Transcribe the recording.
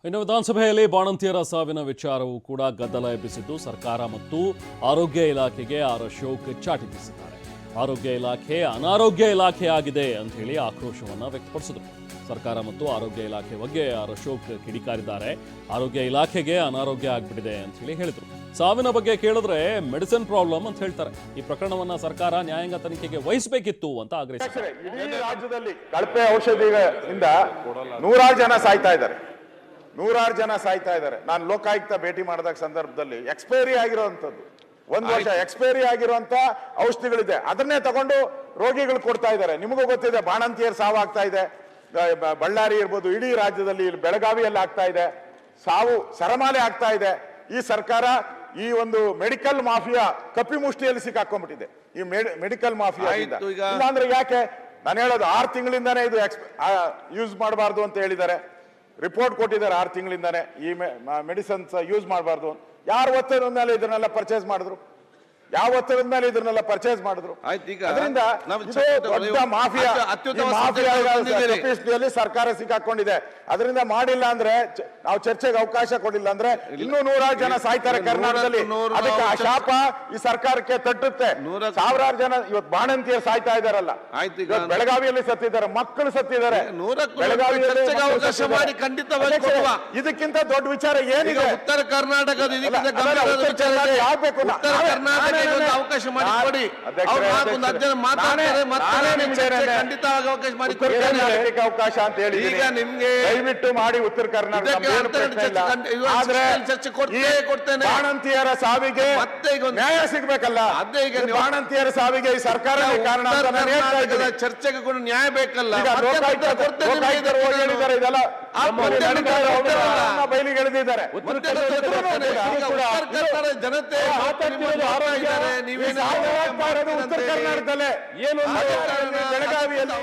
ಇನ್ನು ವಿಧಾನಸಭೆಯಲ್ಲಿ ಬಾಣಂತಿಯರ ಸಾವಿನ ವಿಚಾರವೂ ಕೂಡ ಗದ್ದಲ ಎಬ್ಬಿಸಿದ್ದು ಸರ್ಕಾರ ಮತ್ತು ಆರೋಗ್ಯ ಇಲಾಖೆಗೆ ಆರ್ ಅಶೋಕ್ ಚಾಟಿ ಬೀಸಿದ್ದಾರೆ. ಆರೋಗ್ಯ ಇಲಾಖೆ ಅನಾರೋಗ್ಯ ಇಲಾಖೆ ಆಗಿದೆ ಅಂತ ಹೇಳಿ ಆಕ್ರೋಶವನ್ನ ವ್ಯಕ್ತಪಡಿಸಿದರು. ಸರ್ಕಾರ ಮತ್ತು ಆರೋಗ್ಯ ಇಲಾಖೆ ಬಗ್ಗೆ ಆರ್ ಅಶೋಕ್ ಕಿಡಿಕಾರಿದ್ದಾರೆ. ಆರೋಗ್ಯ ಇಲಾಖೆಗೆ ಅನಾರೋಗ್ಯ ಆಗ್ಬಿಟ್ಟಿದೆ ಅಂತ ಹೇಳಿ ಹೇಳಿದ್ರು. ಸಾವಿನ ಬಗ್ಗೆ ಕೇಳಿದ್ರೆ ಮೆಡಿಸಿನ್ ಪ್ರಾಬ್ಲಮ್ ಅಂತ ಹೇಳ್ತಾರೆ. ಈ ಪ್ರಕರಣವನ್ನ ಸರ್ಕಾರ ನ್ಯಾಯಾಂಗ ತನಿಖೆಗೆ ವಹಿಸಬೇಕಿತ್ತು ಅಂತ ಆಗ್ರಹಿಸಿದ್ದಾರೆ. ಇಡೀ ರಾಜ್ಯದಲ್ಲಿ ಕಳಪೆ ಔಷಧಿಯಿಂದ ನೂರಾರು ಜನ ಸಾಯ್ತಾ ಇದ್ದಾರೆ. ನಾನು ಲೋಕಾಯುಕ್ತ ಭೇಟಿ ಮಾಡಿದ ಸಂದರ್ಭದಲ್ಲಿ ಎಕ್ಸ್ಪೈರಿ ಆಗಿರುವಂತದ್ದು 1 ವರ್ಷ ಎಕ್ಸ್ಪೈರಿ ಆಗಿರುವಂತ ಔಷಧಿಗಳಿದೆ, ಅದನ್ನೇ ತಗೊಂಡು ರೋಗಿಗಳು ಕೊಡ್ತಾ ಇದ್ದಾರೆ. ನಿಮಗೂ ಗೊತ್ತಿದೆ, ಬಾಣಂತಿಯರು ಸಾವಾಗ್ತಾ ಇದೆ. ಬಳ್ಳಾರಿ ಇರ್ಬೋದು, ಇಡೀ ರಾಜ್ಯದಲ್ಲಿ ಬೆಳಗಾವಿಯಲ್ಲಿ ಆಗ್ತಾ ಇದೆ, ಸಾವು ಸರಮಾಲೆ ಆಗ್ತಾ ಇದೆ. ಈ ಸರ್ಕಾರ ಈ ಒಂದು ಮೆಡಿಕಲ್ ಮಾಫಿಯಾ ಕಪಿಮುಷ್ಟಿಯಲ್ಲಿ ಸಿಕ್ಕಾಕೊಂಡ್ಬಿಟ್ಟಿದೆ. ಈ ಮೆಡಿಕಲ್ ಮಾಫಿಯಾ ಅಂದ್ರೆ ಯಾಕೆ ನಾನು ಹೇಳೋದು, 6 ತಿಂಗಳಿಂದಾನೇ ಇದು ಯೂಸ್ ಮಾಡಬಾರ್ದು ಅಂತ ಹೇಳಿದ್ದಾರೆ. ರಿಪೋರ್ಟ್ ಕೊಟ್ಟಿದ್ದಾರೆ 6 ತಿಂಗಳಿಂದಾನೆ ಈ ಮೆಡಿಸಿನ್ಸ್ ಯೂಸ್ ಮಾಡಬಾರ್ದು. ಯಾರು ಒತ್ತಡದ ಮೇಲೆ ಇದನ್ನೆಲ್ಲ ಪರ್ಚೇಸ್ ಮಾಡಿದ್ರು? ಯಾವ ಒತ್ತಡದ ಮೇಲೆ ಇದನ್ನೆಲ್ಲ ಪರ್ಚೇಸ್ ಮಾಡಿದ್ರು? ಅದರಿಂದ ದೊಡ್ಡ ಮಾಫಿಯಾ ಸರ್ಕಾರ ಸಿಕ್ಕಾಕೊಂಡಿದೆ. ಅದರಿಂದ ಮಾಡಿಲ್ಲ ಅಂದ್ರೆ, ನಾವು ಚರ್ಚೆಗೆ ಅವಕಾಶ ಕೊಡಿಲ್ಲ ಅಂದ್ರೆ ಇನ್ನೂ 100 ಜನ ಸಾಯ್ತಾರೆ ಕರ್ನಾಟಕದಲ್ಲಿ. ಅದಕ್ಕೆ ಆ ಶಾಪ ಈ ಸರ್ಕಾರಕ್ಕೆ ತಟ್ಟುತ್ತೆ. ಸಾವಿರಾರು ಜನ ಇವತ್ತು ಬಾಣಂತಿಯರು ಸಾಯ್ತಾ ಇದಾರಲ್ಲ, ಬೆಳಗಾವಿಯಲ್ಲಿ ಸತ್ತಿದ್ದಾರೆ, ಮಕ್ಕಳು ಸತ್ತಿದ್ದಾರೆ. ಬೆಳಗಾವಿಯಲ್ಲಿ ಇದಕ್ಕಿಂತ ದೊಡ್ಡ ವಿಚಾರ ಏನಿದೆ? ಉತ್ತರ ಕರ್ನಾಟಕದ ಯಾವ್ಬೇಕು ಅವಕಾಶ ಮಾಡಿಕೊಡಿ. ಅವಕಾಶ ಅಂತ ಹೇಳಿ ಈಗ ನಿಮ್ಗೆ ದಯವಿಟ್ಟು ಮಾಡಿ. ಉತ್ತರ ಕರ್ನಾಟಕ ಬಾಣಂತಿಯರ ಸಾವಿಗೆ ನ್ಯಾಯ ಸಿಗ್ಬೇಕಲ್ಲ. ಬಾಣಂತಿಯರ ಸಾವಿಗೆ ಈ ಸರ್ಕಾರ ಕಾರಣ. ಚರ್ಚೆಗೆ ನ್ಯಾಯ ಬೇಕಲ್ಲ. ಹೇಳಿದ್ದಾರೆ, ಇದೆಲ್ಲ ಬಯಲಿಗೆ ಎಳೆದಿದ್ದಾರೆ. ಜನತೆ ಉತ್ತರ ಕರ್ನಾಟಕದಲ್ಲೇ ಏನು ಬೆಳಗಾವಿಯಲ್ಲಿ